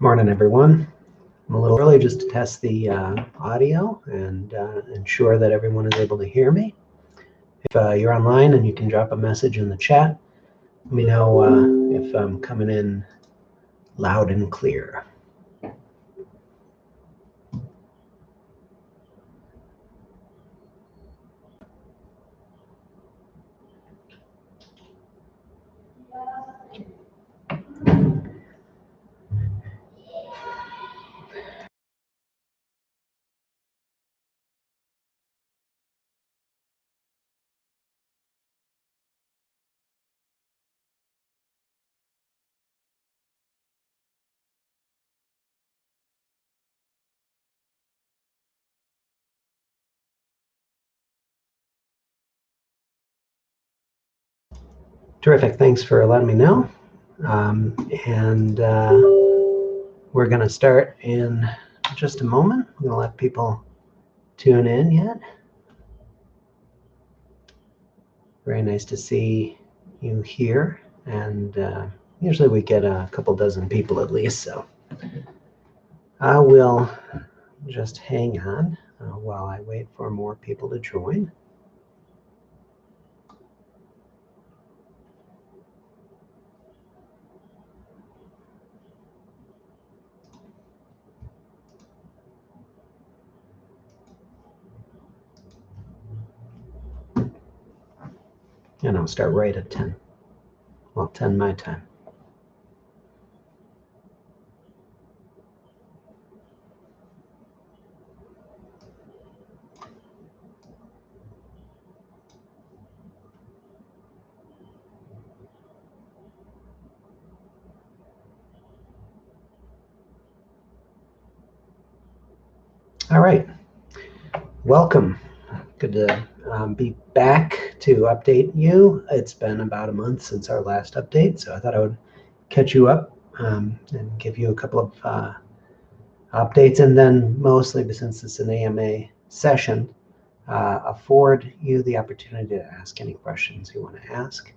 Morning, everyone. I'm a little early just to test the audio and ensure that everyone is able to hear me. If you're online and you can drop a message in the chat, let me know if I'm coming in loud and clear. Terrific. Thanks for letting me know. We're going to start in just a moment. I'm going to let people tune in yet. Very nice to see you here. And usually we get a couple dozen people at least, so I will just hang on while I wait for more people to join. And I'll start right at 10. Well, 10 my time. All right. Welcome. Good to be back to update you. It's been about a month since our last update, so I thought I would catch you up and give you a couple of updates, and then mostly, since it's an AMA session, afford you the opportunity to ask any questions you want to ask.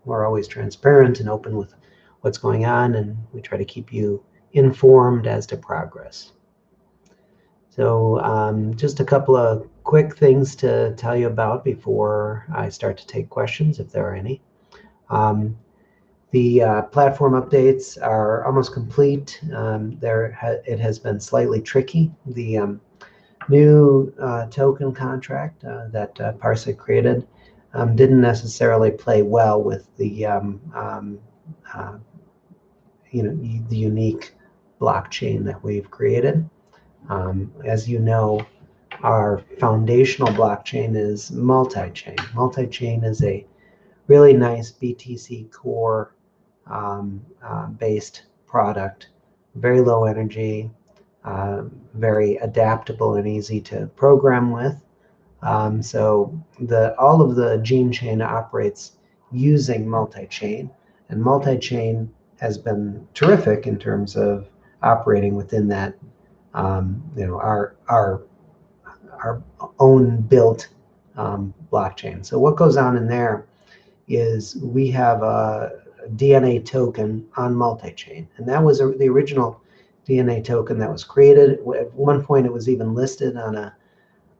We're always transparent and open with what's going on, and we try to keep you informed as to progress. So just a couple of quick things to tell you about before I start to take questions, if there are any. The platform updates are almost complete. It has been slightly tricky. The new token contract that Parsec created didn't necessarily play well with the the unique blockchain that we've created. As you know, our foundational blockchain is multi-chain. Multi-chain is a really nice BTC core based product, very low energy, very adaptable and easy to program with. So all of the gene chain operates using multi-chain, and multi-chain has been terrific in terms of operating within that our own built blockchain. So what goes on in there is we have a DNA token on multi-chain, and that was the original DNA token that was created. At one point, it was even listed on a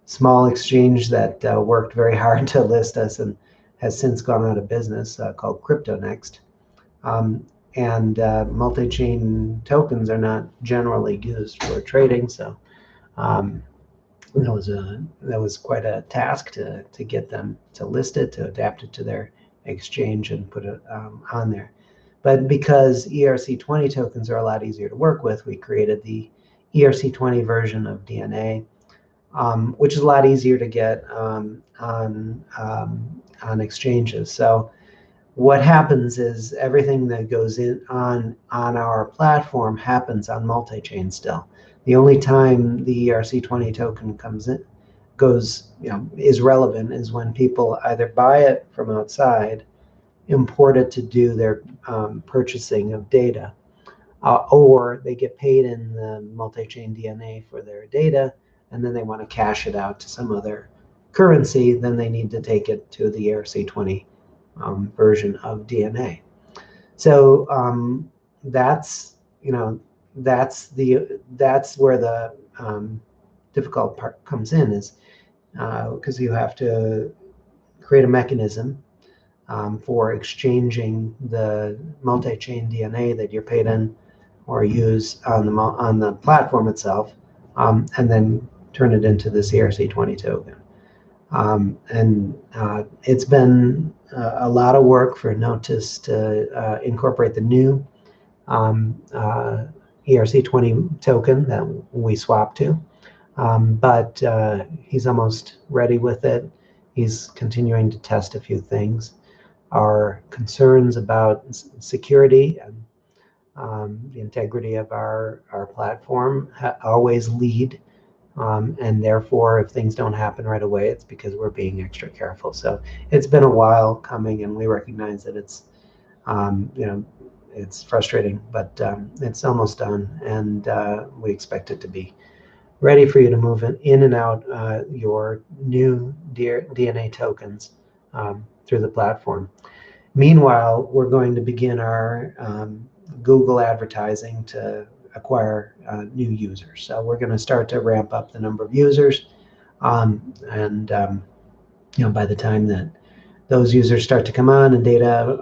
small exchange that worked very hard to list us and has since gone out of business, called CryptoNext. Multi-chain tokens are not generally used for trading, so that was quite a task to get them to list it, to adapt it to their exchange and put it on there. But because ERC20 tokens are a lot easier to work with, we created the ERC20 version of DNA, which is a lot easier to get on exchanges. So what happens is everything that goes on our platform happens on multi-chain still. The only time the ERC20 token is relevant is when people either buy it from outside, import it to do their purchasing of data, or they get paid in the multi-chain DNA for their data, and then they want to cash it out to some other currency. Then they need to take it to the ERC20 version of DNA. So that's that's where the difficult part comes in, is because you have to create a mechanism for exchanging the multi-chain DNA that you're paid in or use on the platform itself, and then turn it into this ERC20 token. And it's been a lot of work for Notice to incorporate the new ERC20 token that we swapped to. But he's almost ready with it. He's continuing to test a few things. Our concerns about security and the integrity of our platform always lead. And therefore, if things don't happen right away, it's because we're being extra careful. So it's been a while coming, and we recognize that it's, it's frustrating, but it's almost done, and we expect it to be ready for you to move in and out your new DNA tokens through the platform. Meanwhile, we're going to begin our Google advertising to acquire new users. So we're going to start to ramp up the number of users, and by the time that those users start to come on and data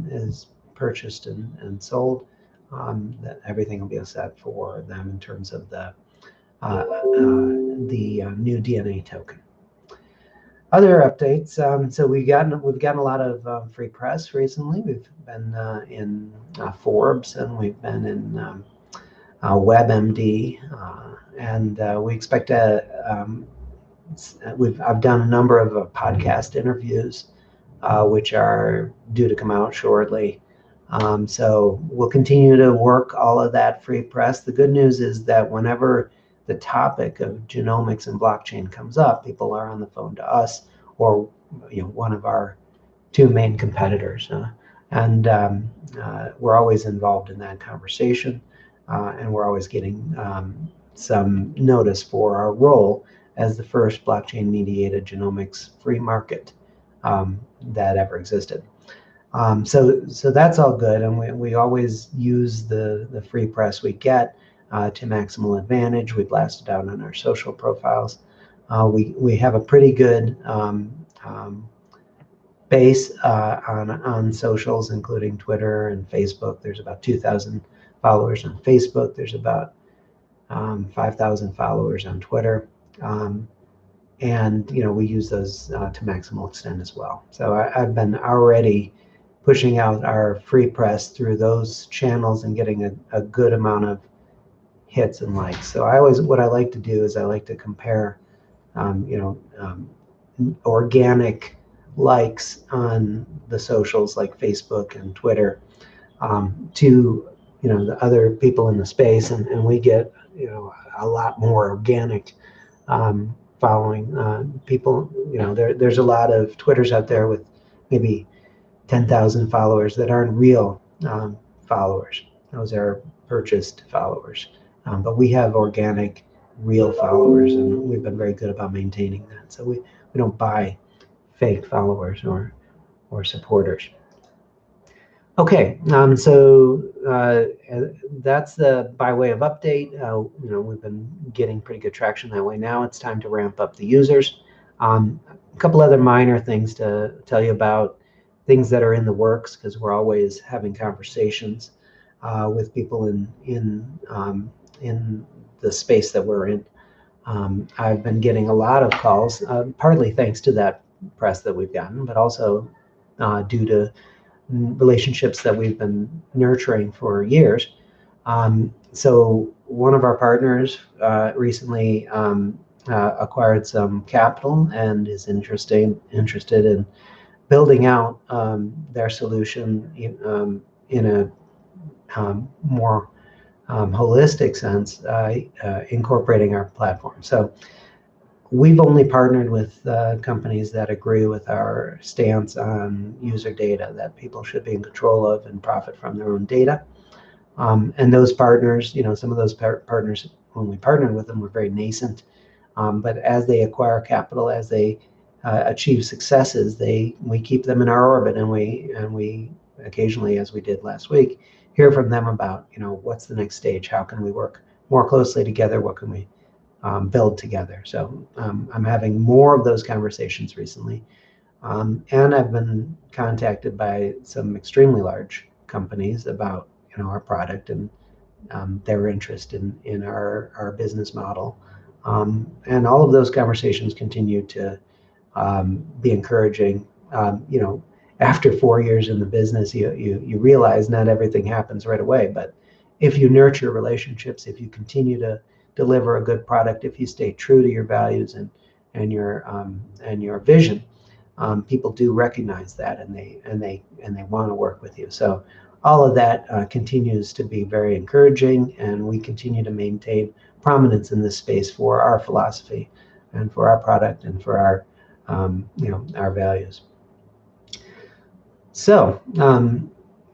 is purchased and sold, that everything will be set for them in terms of the new DNA token. Other updates. So we've gotten a lot of free press recently. We've been in Forbes, and we've been in WebMD, and we expect to. I've done a number of podcast interviews, which are due to come out shortly. So we'll continue to work all of that free press. The good news is that whenever the topic of genomics and blockchain comes up, people are on the phone to us or one of our two main competitors, and we're always involved in that conversation, and we're always getting some notice for our role as the first blockchain-mediated genomics free market that ever existed. So that's all good, and we always use the free press we get to maximal advantage. We blast it out on our social profiles. We have a pretty good base on socials, including Twitter and Facebook. There's about 2,000 followers on Facebook. There's about 5,000 followers on Twitter. And we use those to maximal extent as well. So I've been already pushing out our free press through those channels and getting a good amount of hits and likes. So what I like to do is I like to compare, organic likes on the socials like Facebook and Twitter to the other people in the space, and we get a lot more organic following people. There's a lot of Twitters out there with maybe 10,000 followers that aren't real followers. Those are purchased followers. But we have organic, real followers, and we've been very good about maintaining that. So we don't buy fake followers or supporters. Okay, so that's the by way of update. We've been getting pretty good traction that way. Now it's time to ramp up the users. A couple other minor things to tell you about, things that are in the works, because we're always having conversations with people in the space that we're in. I've been getting a lot of calls, partly thanks to that press that we've gotten, but also due to relationships that we've been nurturing for years. So one of our partners recently acquired some capital and is interested in building out their solution in a more holistic sense, incorporating our platform. So we've only partnered with companies that agree with our stance on user data, that people should be in control of and profit from their own data. And those partners, some of those partners, when we partnered with them, were very nascent. But as they acquire capital, as they achieve successes, we keep them in our orbit, and we occasionally, as we did last week, hear from them about, what's the next stage? How can we work more closely together? What can we build together? So I'm having more of those conversations recently. And I've been contacted by some extremely large companies about, our product and their interest in our business model. And all of those conversations continue to be encouraging. After 4 years in the business, you realize not everything happens right away, but if you nurture relationships, if you continue to deliver a good product, if you stay true to your values and your vision, people do recognize that, and they want to work with you. So all of that continues to be very encouraging, and we continue to maintain prominence in this space for our philosophy and for our product and for our values. So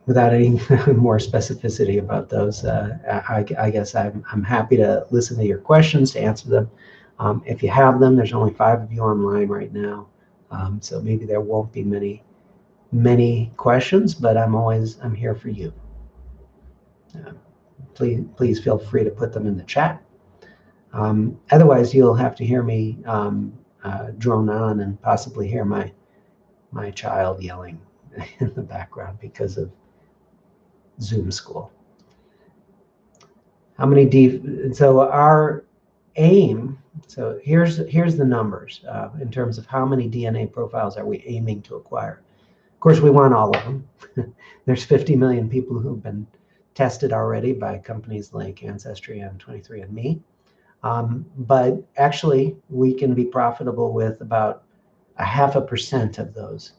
without any more specificity about those, I guess I'm happy to listen to your questions, to answer them. If you have them, there's only 5 of you online right now, so maybe there won't be many questions, but I'm here for you. Please feel free to put them in the chat. Otherwise, you'll have to hear me drone on and possibly hear my child yelling in the background because of Zoom school. So our aim, so here's the numbers in terms of how many DNA profiles are we aiming to acquire. Of course, we want all of them. There's 50 million people who've been tested already by companies like Ancestry and 23andMe. But actually, we can be profitable with about 0.5% of those.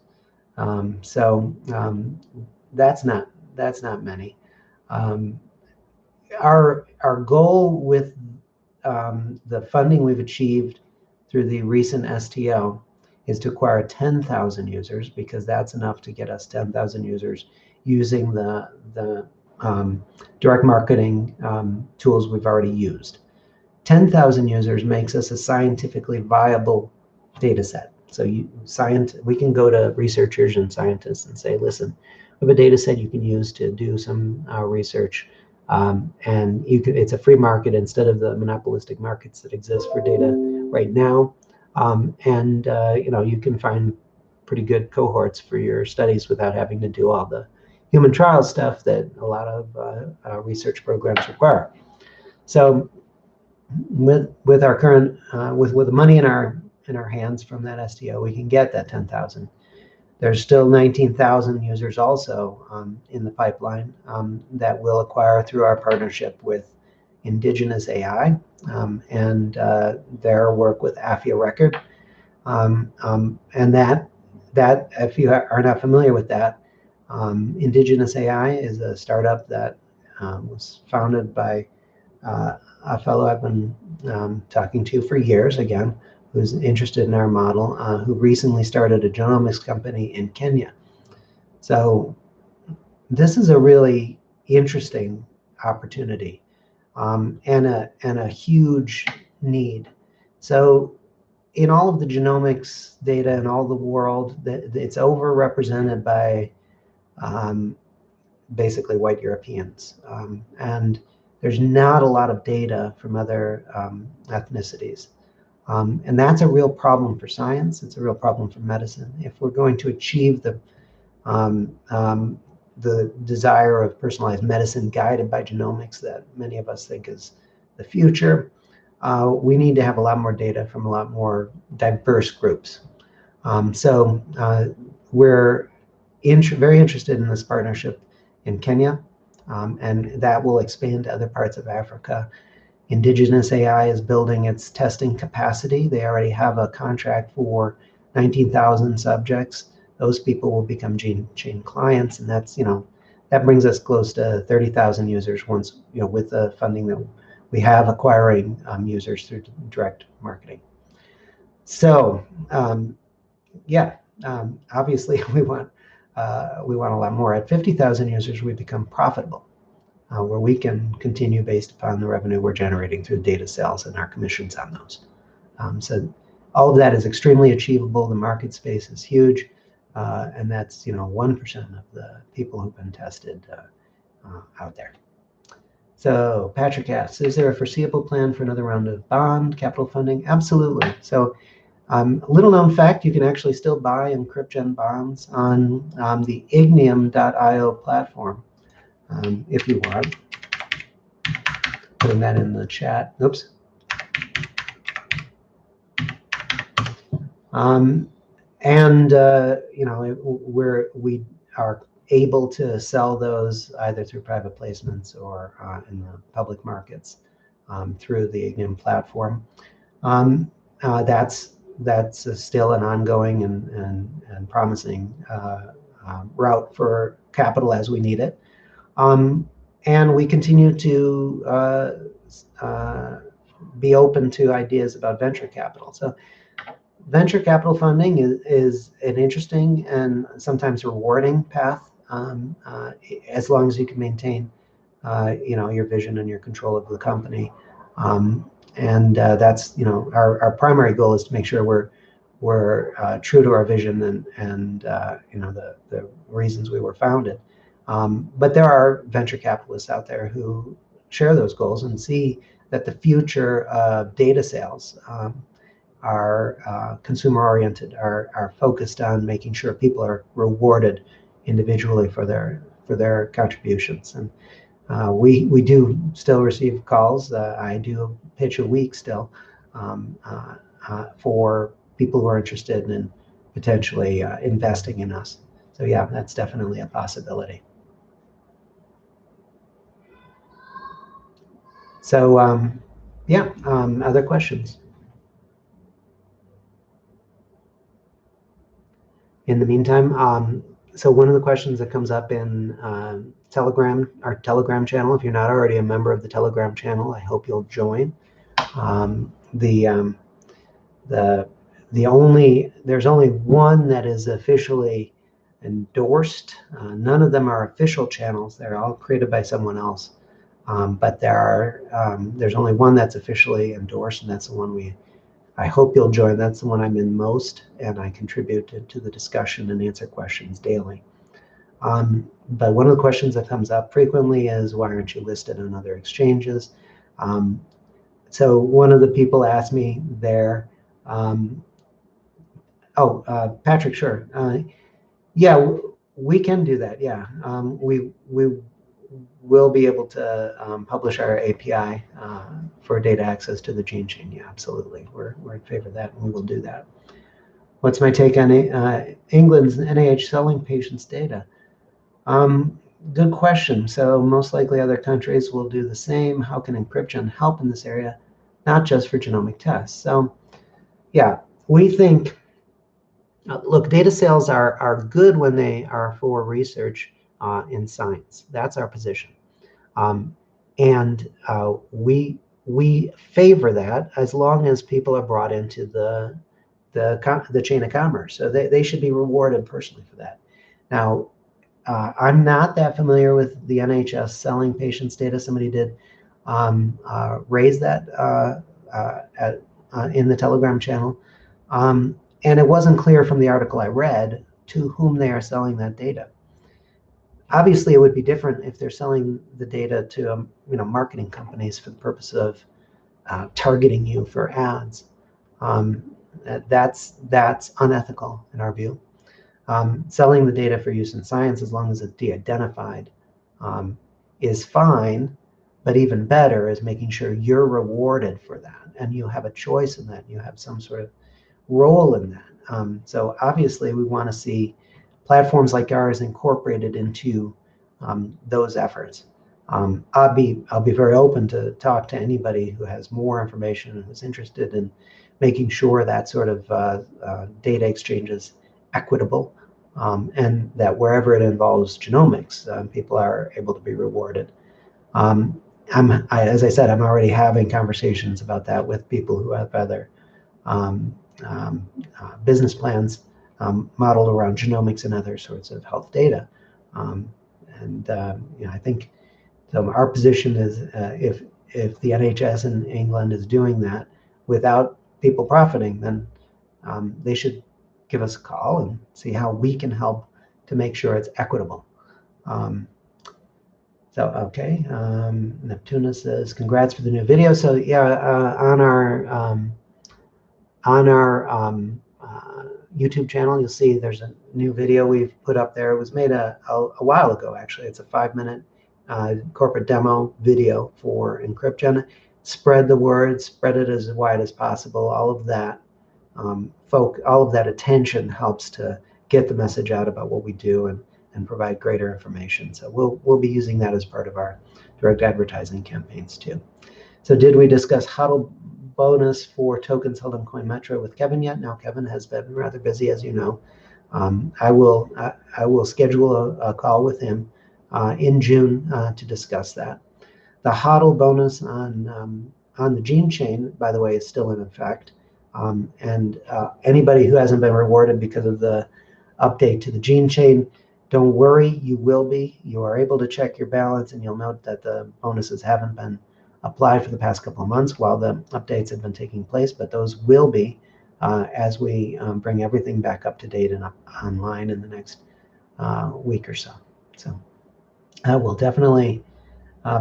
So that's not many. Our goal with the funding we've achieved through the recent STO is to acquire 10,000 users, because that's enough to get us 10,000 users using the direct marketing tools we've already used. 10,000 users makes us a scientifically viable data set. So we can go to researchers and scientists and say, listen, we have a data set you can use to do some research. And it's a free market instead of the monopolistic markets that exist for data right now. You can find pretty good cohorts for your studies without having to do all the human trial stuff that a lot of research programs require. So with our current with the money in our hands from that STO, we can get that 10,000. There's still 19,000 users also in the pipeline that we'll acquire through our partnership with Indigenous Ai and their work with AFIA Record. And that if you are not familiar with that, Indigenous Ai is a startup that was founded by a fellow I've been talking to for years, again, who's interested in our model, who recently started a genomics company in Kenya. So this is a really interesting opportunity and a huge need. So in all of the genomics data in all the world, it's overrepresented by basically white Europeans. And there's not a lot of data from other ethnicities. And that's a real problem for science. It's a real problem for medicine. If we're going to achieve the desire of personalized medicine guided by genomics that many of us think is the future, we need to have a lot more data from a lot more diverse groups. So we're very interested in this partnership in Kenya, and that will expand to other parts of Africa. Indigenous AI is building its testing capacity. They already have a contract for 19,000 subjects. Those people will become gene chain clients, and that brings us close to 30,000 users once, with the funding that we have acquiring users through direct marketing. So obviously we want a lot more. At 50,000 users, we become profitable, where we can continue based upon the revenue we're generating through data sales and our commissions on those. So all of that is extremely achievable. The market space is huge. and that's 1% of the people who've been tested out there. So Patrick asks, is there a foreseeable plan for another round of bond capital funding? Absolutely. So little known fact, you can actually still buy EncryptGen bonds on the ignium.io platform if you want. Putting that in the chat. Oops. We are able to sell those either through private placements or in the public markets through the Ignium platform. That's still an ongoing and promising route for capital as we need it. And we continue to be open to ideas about venture capital. So venture capital funding is an interesting and sometimes rewarding path as long as you can maintain your vision and your control of the company. That's our primary goal is to make sure we're true to our vision and the reasons we were founded. But there are venture capitalists out there who share those goals and see that the future of data sales are consumer-oriented, are focused on making sure people are rewarded individually for their contributions. And we do still receive calls. I do pitch a week still for people who are interested in potentially investing in us. So yeah, that's definitely a possibility. So other questions? In the meantime, so one of the questions that comes up in Telegram, our Telegram channel, if you're not already a member of the Telegram channel, I hope you'll join. There's only one that is officially endorsed. None of them are official channels. They're all created by someone else. But there's only one that's officially endorsed, and that's the one I hope you'll join. That's the one I'm in most, and I contribute to the discussion and answer questions daily. But one of the questions that comes up frequently is, why aren't you listed on other exchanges? So one of the people asked me there, Patrick, sure. Yeah, we can do that, yeah. We will be able to publish our API for data access to the gene chain. Yeah, absolutely. We're in favor of that, and we will do that. What's my take on England's NIH selling patients' data? Good question. So most likely other countries will do the same. How can EncryptGen help in this area, not just for genomic tests? So yeah, we think, look, data sales are good when they are for research in science. That's our position. We favor that as long as people are brought into the chain of commerce. So they should be rewarded personally for that. Now, I'm not that familiar with the NHS selling patients' data. Somebody did raise that in the Telegram channel. And it wasn't clear from the article I read to whom they are selling that data. Obviously, it would be different if they're selling the data to marketing companies for the purpose of targeting you for ads. That's unethical in our view. Selling the data for use in science, as long as it's de-identified, is fine, but even better is making sure you're rewarded for that and you have a choice in that. You have some sort of role in that. So obviously, we want to see platforms like ours incorporated into those efforts. I'll be very open to talk to anybody who has more information and who's interested in making sure that sort of data exchange is equitable, and that wherever it involves genomics, people are able to be rewarded. As I said, I'm already having conversations about that with people who have other business plans modeled around genomics and other sorts of health data. I think so. Our position is if the NHS in England is doing that without people profiting, then they should give us a call and see how we can help to make sure it's equitable. So, okay, Neptuna says, congrats for the new video. So yeah, on our YouTube channel, you'll see there's a new video we've put up there. It was made a while ago, actually. It's a 5-minute corporate demo video for EncryptGen. Spread the word, spread it as wide as possible. All of that all of that attention helps to get the message out about what we do and provide greater information. So we'll be using that as part of our direct advertising campaigns too. So did we discuss HODL bonus for tokens held on CoinMetro with Kevin yet? No, Kevin has been rather busy, as you know. I will schedule a call with him in June to discuss that. The HODL bonus on the gene chain, by the way, is still in effect. And anybody who hasn't been rewarded because of the update to the gene chain, don't worry, you will be. You are able to check your balance, and you'll note that the bonuses haven't been applied for the past couple of months while the updates have been taking place, but those will be as we bring everything back up to date and online in the next week or so. So I will definitely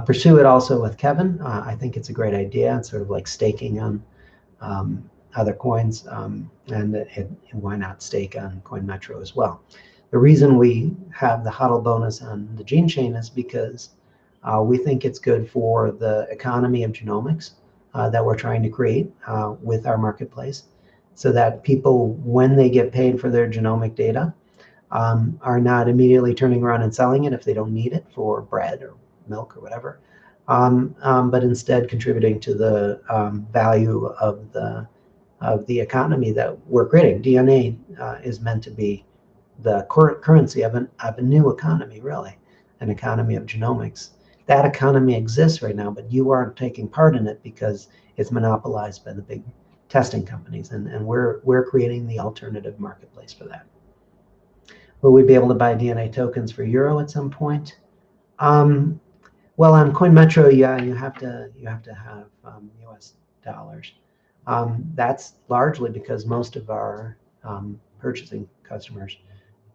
pursue it also with Kevin. I think it's a great idea. It's sort of like staking on other coins, and why not stake on CoinMetro as well. The reason we have the HODL bonus on the gene chain is because we think it's good for the economy of genomics that we're trying to create with our marketplace, so that people, when they get paid for their genomic data, are not immediately turning around and selling it if they don't need it for bread or milk or whatever, but instead contributing to the value of the economy that we're creating. DNA is meant to be the currency of a new economy, really, an economy of genomics. That economy exists right now, but you aren't taking part in it because it's monopolized by the big testing companies, and we're creating the alternative marketplace for that. Will we be able to buy DNA tokens for euro at some point? Well, on CoinMetro, yeah, you have to have US dollars. That's largely because most of our purchasing customers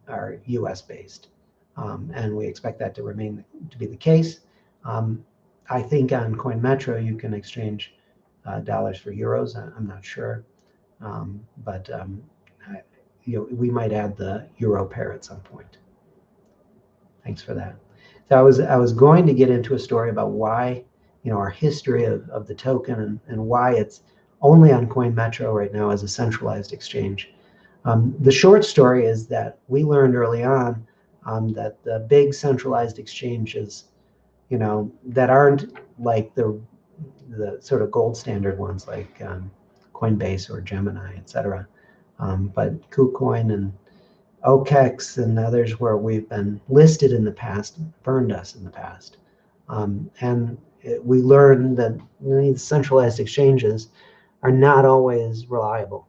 are US based, and we expect that to remain to be the case. I think on CoinMetro you can exchange dollars for euros. I'm not sure, but we might add the euro pair at some point. Thanks for that. So I was going to get into a story about why, our history of the token and why it's only on CoinMetro right now as a centralized exchange. The short story is that we learned early on that the big centralized exchanges, that aren't like the sort of gold standard ones like Coinbase or Gemini, etc., but KuCoin and OKEx and others where we've been listed in the past burned us in the past. We learned that these centralized exchanges are not always reliable.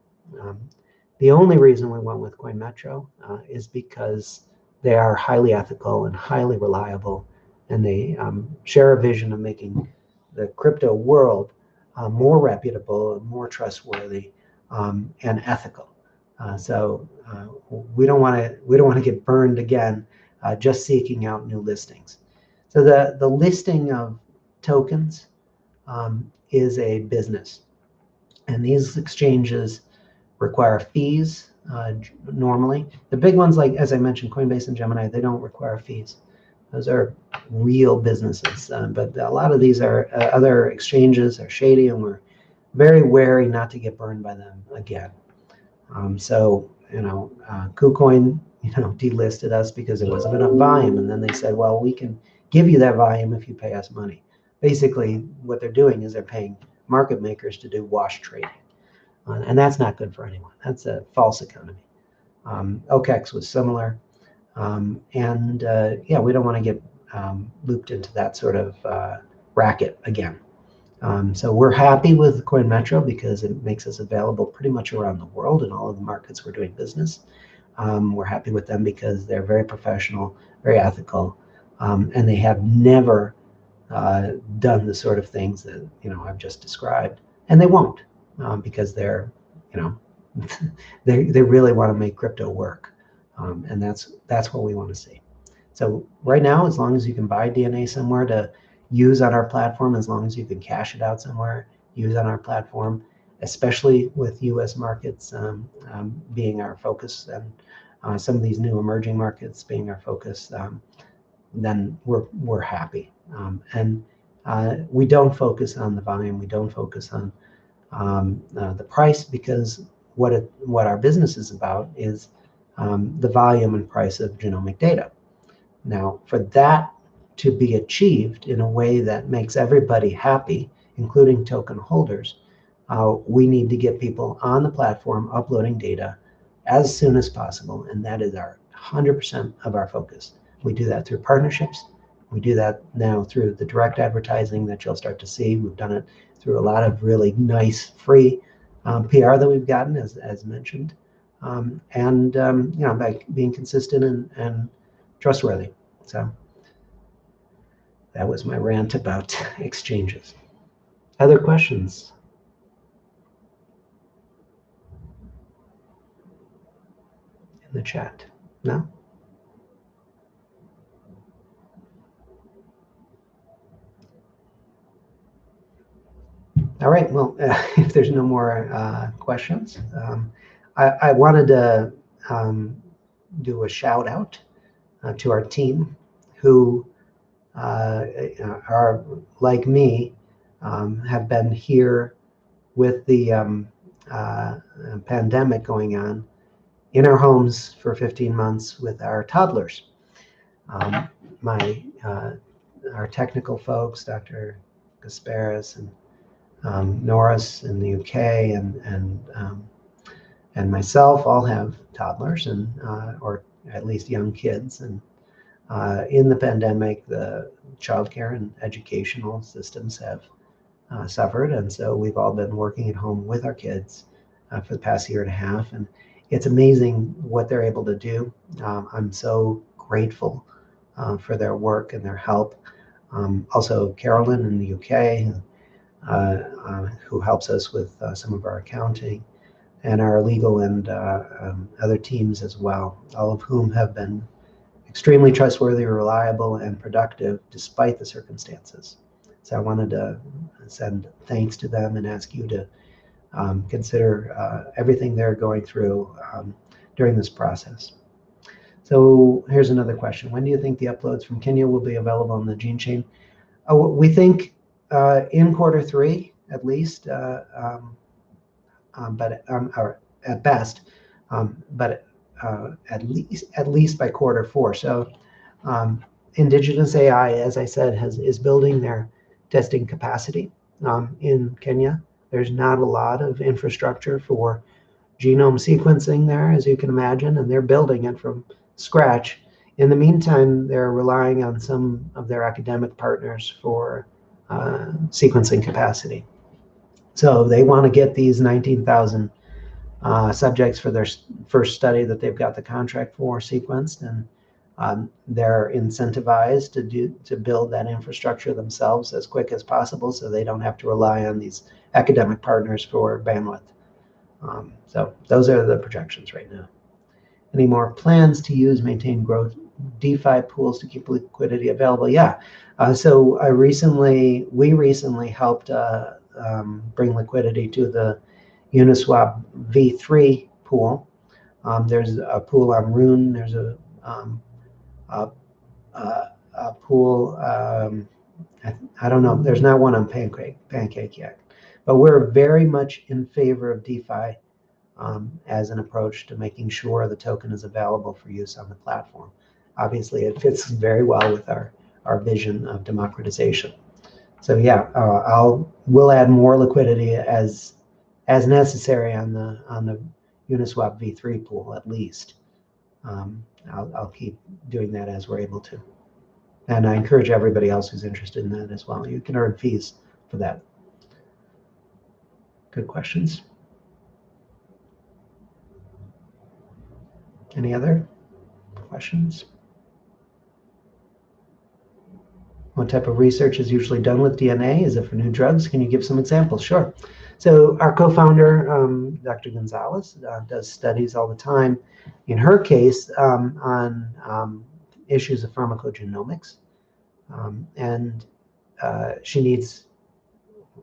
The only reason we went with CoinMetro is because they are highly ethical and highly reliable, and they share a vision of making the crypto world more reputable and more trustworthy and ethical. So we don't want to get burned again just seeking out new listings. So the listing of tokens is a business, and these exchanges require fees normally. The big ones, like as I mentioned, Coinbase and Gemini, they don't require fees. Those are real businesses, but a lot of these are other exchanges are shady, and we're very wary not to get burned by them again. So KuCoin delisted us because there wasn't enough volume, and then they said, well, we can give you that volume if you pay us money. Basically, what they're doing is they're paying market makers to do wash trading, and that's not good for anyone. That's a false economy. OKEx was similar, and we don't want to get looped into that sort of racket again. So we're happy with CoinMetro because it makes us available pretty much around the world in all of the markets we're doing business. We're happy with them because they're very professional, very ethical, and they have never done the sort of things that I've just described, and they won't because they're they really want to make crypto work, and that's what we want to see. So right now, as long as you can buy DNA somewhere to use on our platform, as long as you can cash it out somewhere, use on our platform, especially with U.S. markets being our focus, and some of these new emerging markets being our focus, then we're happy. And we don't focus on the volume. We don't focus on the price, because what our business is about is the volume and price of genomic data. Now, for that to be achieved in a way that makes everybody happy, including token holders, we need to get people on the platform uploading data as soon as possible, and that is 100% of our focus. We do that through partnerships. We do that now through the direct advertising that you'll start to see. We've done it through a lot of really nice free PR that we've gotten, as mentioned, and by being consistent and trustworthy. So that was my rant about exchanges. Other questions? In the chat? No? All right, well, if there's no more questions, I wanted to do a shout out to our team who are, like me, have been here with the pandemic going on in our homes for 15 months with our toddlers. Our technical folks, Dr. Gasparis and Norris in the UK, and myself all have toddlers, and or at least young kids. And in the pandemic, the childcare and educational systems have suffered, and so we've all been working at home with our kids for the past year and a half, and it's amazing what they're able to do. I'm so grateful for their work and their help. Also, Carolyn in the UK, who helps us with some of our accounting, and our legal and other teams as well, all of whom have been extremely trustworthy, reliable, and productive despite the circumstances. So I wanted to send thanks to them and ask you to consider everything they're going through during this process. So here's another question. When do you think the uploads from Kenya will be available on the Gene Chain? We think in Q3 at least, but or at best, but at least by Q4. So Indigenous Ai, as I said, is building their testing capacity in Kenya. There's not a lot of infrastructure for genome sequencing there, as you can imagine, and they're building it from scratch. In the meantime, they're relying on some of their academic partners for sequencing capacity. So they want to get these 19,000 subjects for their first study that they've got the contract for sequenced, and they're incentivized to build that infrastructure themselves as quick as possible, so they don't have to rely on these academic partners for bandwidth. So those are the projections right now. Any more plans to maintain growth DeFi pools to keep liquidity available? Yeah. So we recently helped bring liquidity to the Uniswap V3 pool. There's a pool on Rune. There's a pool. I don't know. There's not one on Pancake yet, but we're very much in favor of DeFi as an approach to making sure the token is available for use on the platform. Obviously, it fits very well with our vision of democratization. So yeah, we'll add more liquidity as necessary on the Uniswap V3 pool at least. I'll keep doing that as we're able to, and I encourage everybody else who's interested in that as well. You can earn fees for that. Good questions. Any other questions? What type of research is usually done with DNA? Is it for new drugs? Can you give some examples? Sure. So our co-founder, Dr. Gonzalez, does studies all the time, in her case, on issues of pharmacogenomics. And she needs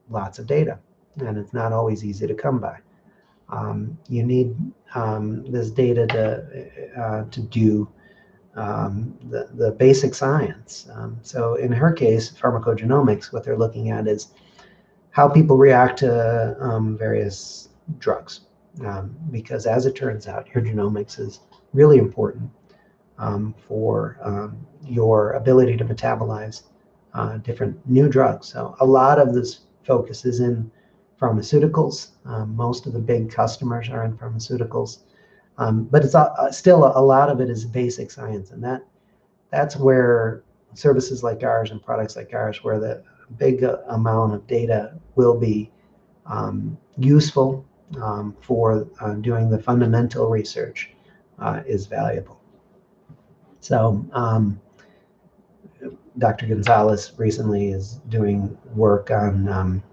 lots of data, and it's not always easy to come by. You need this data to do the basic science. So in her case, pharmacogenomics, what they're looking at is how people react to various drugs. Because as it turns out, your genomics is really important for your ability to metabolize different new drugs. So a lot of this focus is in pharmaceuticals. Most of the big customers are in pharmaceuticals. But it's still a lot of it is basic science, and that's where services like ours and products like ours, where the big amount of data will be useful for doing the fundamental research is valuable. So Dr. Gonzalez recently is doing work on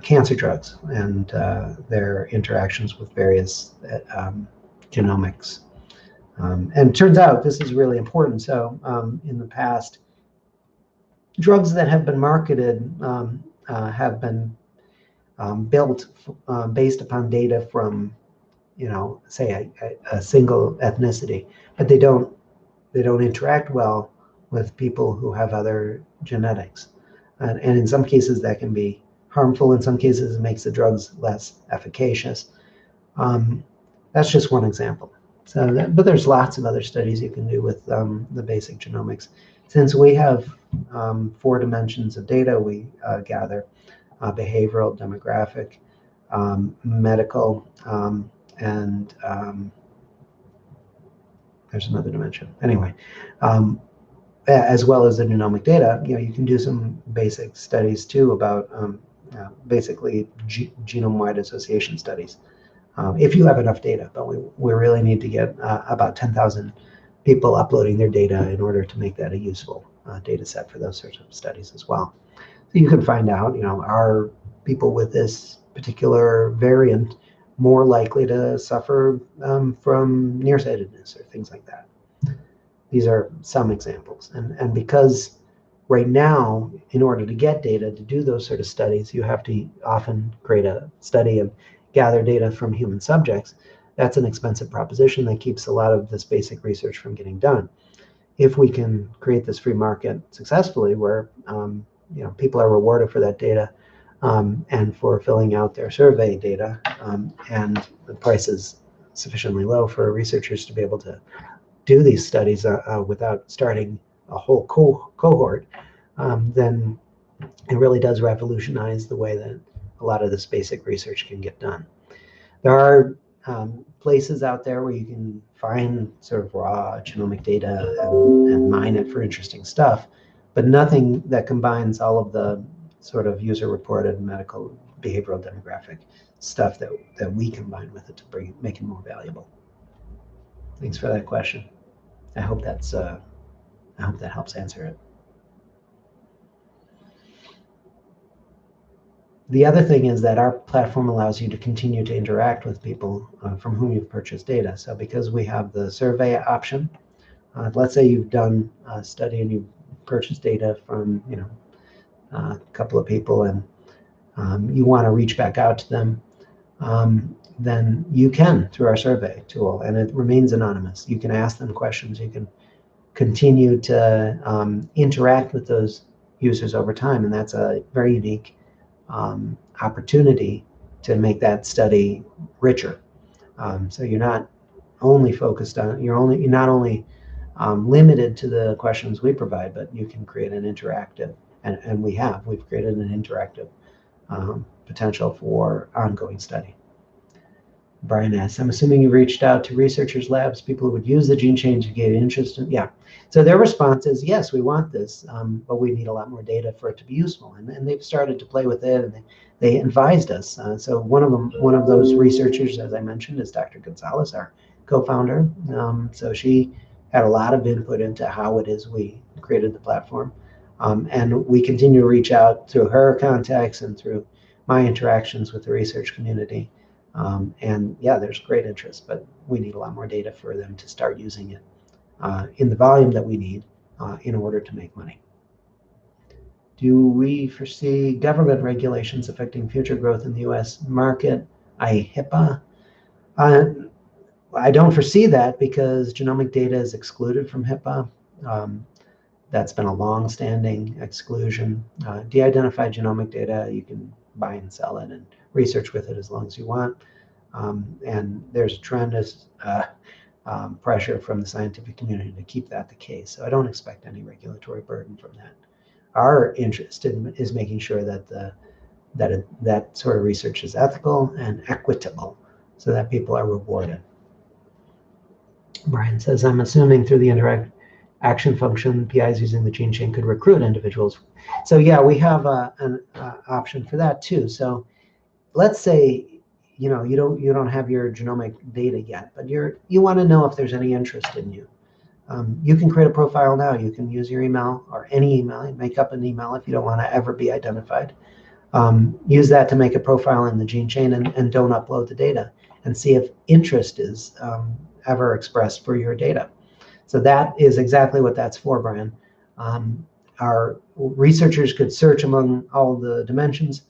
cancer drugs and their interactions with various genomics. And it turns out this is really important. So in the past, drugs that have been marketed have been built based upon data from, say a single ethnicity, but they don't interact well with people who have other genetics. And in some cases that can be harmful. In some cases it makes the drugs less efficacious. That's just one example. But there's lots of other studies you can do with the basic genomics. Since we have 4 dimensions of data we gather, behavioral, demographic, medical, and there's another dimension. Anyway, as well as the genomic data, you can do some basic studies too about basically genome-wide association studies. If you have enough data, but we really need to get about 10,000 people uploading their data in order to make that a useful data set for those sorts of studies as well. So you can find out, are people with this particular variant more likely to suffer from nearsightedness or things like that. These are some examples. And because right now, in order to get data to do those sort of studies, you have to often create a study and gather data from human subjects. That's an expensive proposition that keeps a lot of this basic research from getting done. If we can create this free market successfully, where people are rewarded for that data and for filling out their survey data, and the price is sufficiently low for researchers to be able to do these studies without starting a whole cohort, then it really does revolutionize the way that a lot of this basic research can get done. There are places out there where you can find sort of raw genomic data and mine it for interesting stuff, but nothing that combines all of the sort of user-reported medical, behavioral, demographic stuff that we combine with it to make it more valuable. Thanks for that question. I hope that helps answer it. The other thing is that our platform allows you to continue to interact with people from whom you've purchased data. So because we have the survey option, let's say you've done a study and you've purchased data from a couple of people, and you want to reach back out to them, then you can through our survey tool, and it remains anonymous. You can ask them questions. You can continue to interact with those users over time, and that's a very unique opportunity to make that study richer. So you're not only focused on, you're not only limited to the questions we provide, but you can create an interactive, and we've created an interactive potential for ongoing study. Brian asks, I'm assuming you reached out to researchers' labs, people who would use the gene change to get interested. Yeah. So their response is, yes, we want this, but we need a lot more data for it to be useful. And they've started to play with it, and they advised us. So one of those researchers, as I mentioned, is Dr. Gonzalez, our co-founder. So she had a lot of input into how it is we created the platform. And we continue to reach out through her contacts and through my interactions with the research community. And yeah, there's great interest, but we need a lot more data for them to start using it in the volume that we need in order to make money. Do we foresee government regulations affecting future growth in the U.S. market, i.e. HIPAA? I don't foresee that because genomic data is excluded from HIPAA. That's been a long-standing exclusion. De-identified genomic data, you can buy and sell it and research with it as long as you want. And there's tremendous pressure from the scientific community to keep that the case. So I don't expect any regulatory burden from that. Our interest is making sure that that sort of research is ethical and equitable so that people are rewarded. Brian says, I'm assuming through the indirect action function, PIs using the gene chain could recruit individuals. So yeah, we have an option for that too. So let's say you don't have your genomic data yet, but you want to know if there's any interest in you. You can create a profile now. You can use your email or any email. Make up an email if you don't want to ever be identified. Use that to make a profile in the gene chain and don't upload the data and see if interest is ever expressed for your data. So that is exactly what that's for, Brian. Our researchers could search among all the dimensions,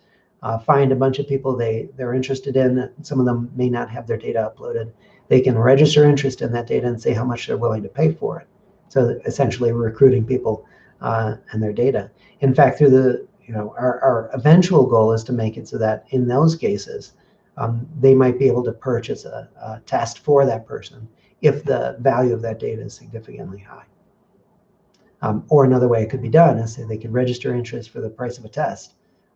find a bunch of people they're interested in. Some of them may not have their data uploaded. They can register interest in that data and say how much they're willing to pay for it. So essentially recruiting people and their data. In fact, through our eventual goal is to make it so that in those cases, they might be able to purchase a test for that person if the value of that data is significantly high. Or another way it could be done is say they could register interest for the price of a test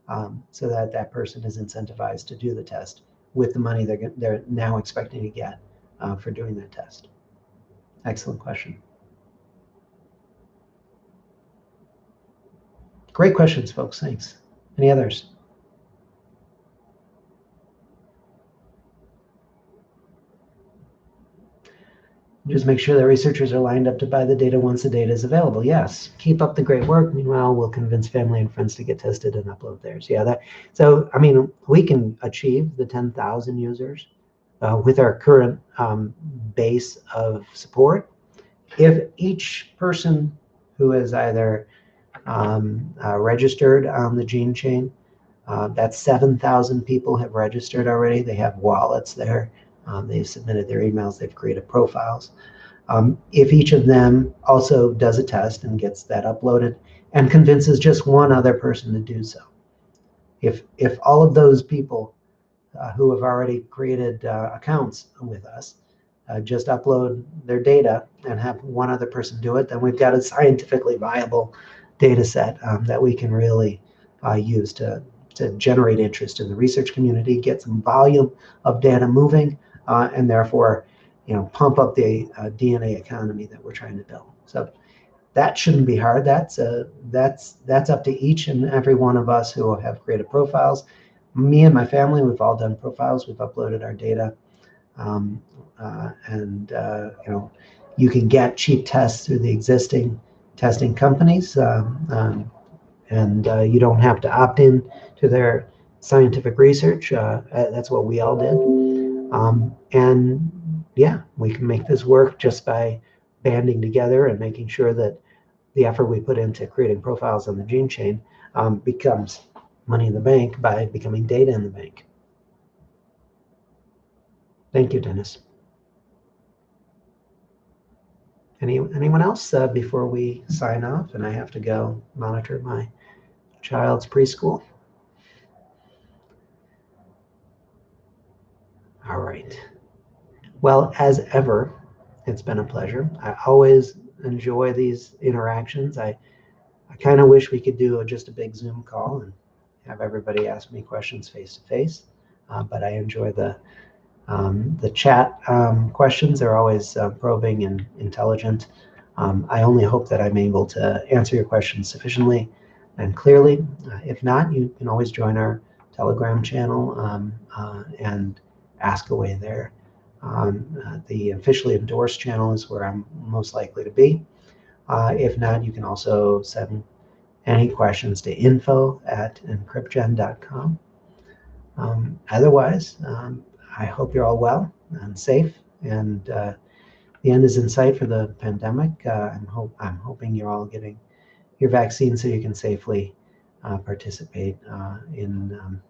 so that that person is incentivized to do the test with the money they're now expecting to get for doing that test. Excellent question. Great questions, folks. Thanks. Any others? Just make sure that researchers are lined up to buy the data once the data is available. Yes. Keep up the great work. Meanwhile, we'll convince family and friends to get tested and upload theirs. Yeah. So, I mean, we can achieve the 10,000 users with our current base of support. If each person who is either registered on the gene chain, that's 7,000 people have registered already. They have wallets there. They've submitted their emails. They've created profiles. If each of them also does a test and gets that uploaded and convinces just one other person to do so, if all of those people who have already created accounts with us just upload their data and have one other person do it, then we've got a scientifically viable data set that we can really use to generate interest in the research community, get some volume of data moving, and therefore, pump up the DNA economy that we're trying to build. So that shouldn't be hard. That's up to each and every one of us who have created profiles. Me and my family, we've all done profiles. We've uploaded our data, and you can get cheap tests through the existing testing companies, and you don't have to opt in to their scientific research. That's what we all did. And yeah, we can make this work just by banding together and making sure that the effort we put into creating profiles on the gene chain becomes money in the bank by becoming data in the bank. Thank you, Dennis. Anyone else before we sign off and I have to go monitor my child's preschool? All right. Well, as ever, it's been a pleasure. I always enjoy these interactions. I kind of wish we could do just a big Zoom call and have everybody ask me questions face to face, but I enjoy the chat questions. They're always probing and intelligent. I only hope that I'm able to answer your questions sufficiently and clearly. If not, you can always join our Telegram channel and ask away there. The officially endorsed channel is where I'm most likely to be. If not, you can also send any questions to info@encryptgen.com. Otherwise, I hope you're all well and safe, and the end is in sight for the pandemic. I'm hoping you're all getting your vaccine so you can safely participate in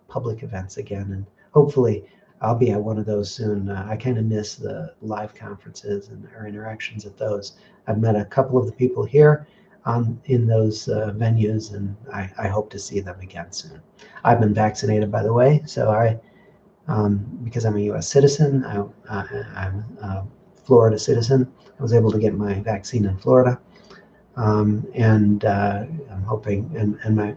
public events again. And hopefully I'll be at one of those soon. I kind of miss the live conferences and our interactions at those. I've met a couple of the people here in those venues, and I hope to see them again soon. I've been vaccinated, by the way, so because I'm a U.S. citizen, I'm a Florida citizen. I was able to get my vaccine in Florida. And I'm hoping, and my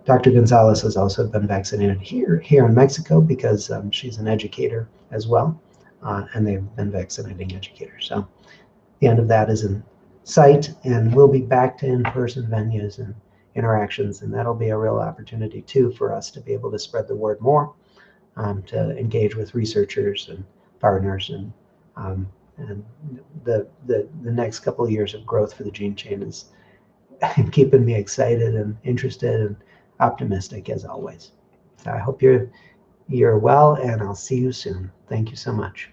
Dr. Gonzalez has also been vaccinated here in Mexico because she's an educator as well, and they've been vaccinating educators. So the end of that is in sight, and we'll be back to in-person venues and interactions, and that'll be a real opportunity too for us to be able to spread the word more, to engage with researchers and partners, and the next couple of years of growth for the gene chain is keeping me excited and interested and optimistic as always. So I hope you're well, and I'll see you soon. Thank you so much.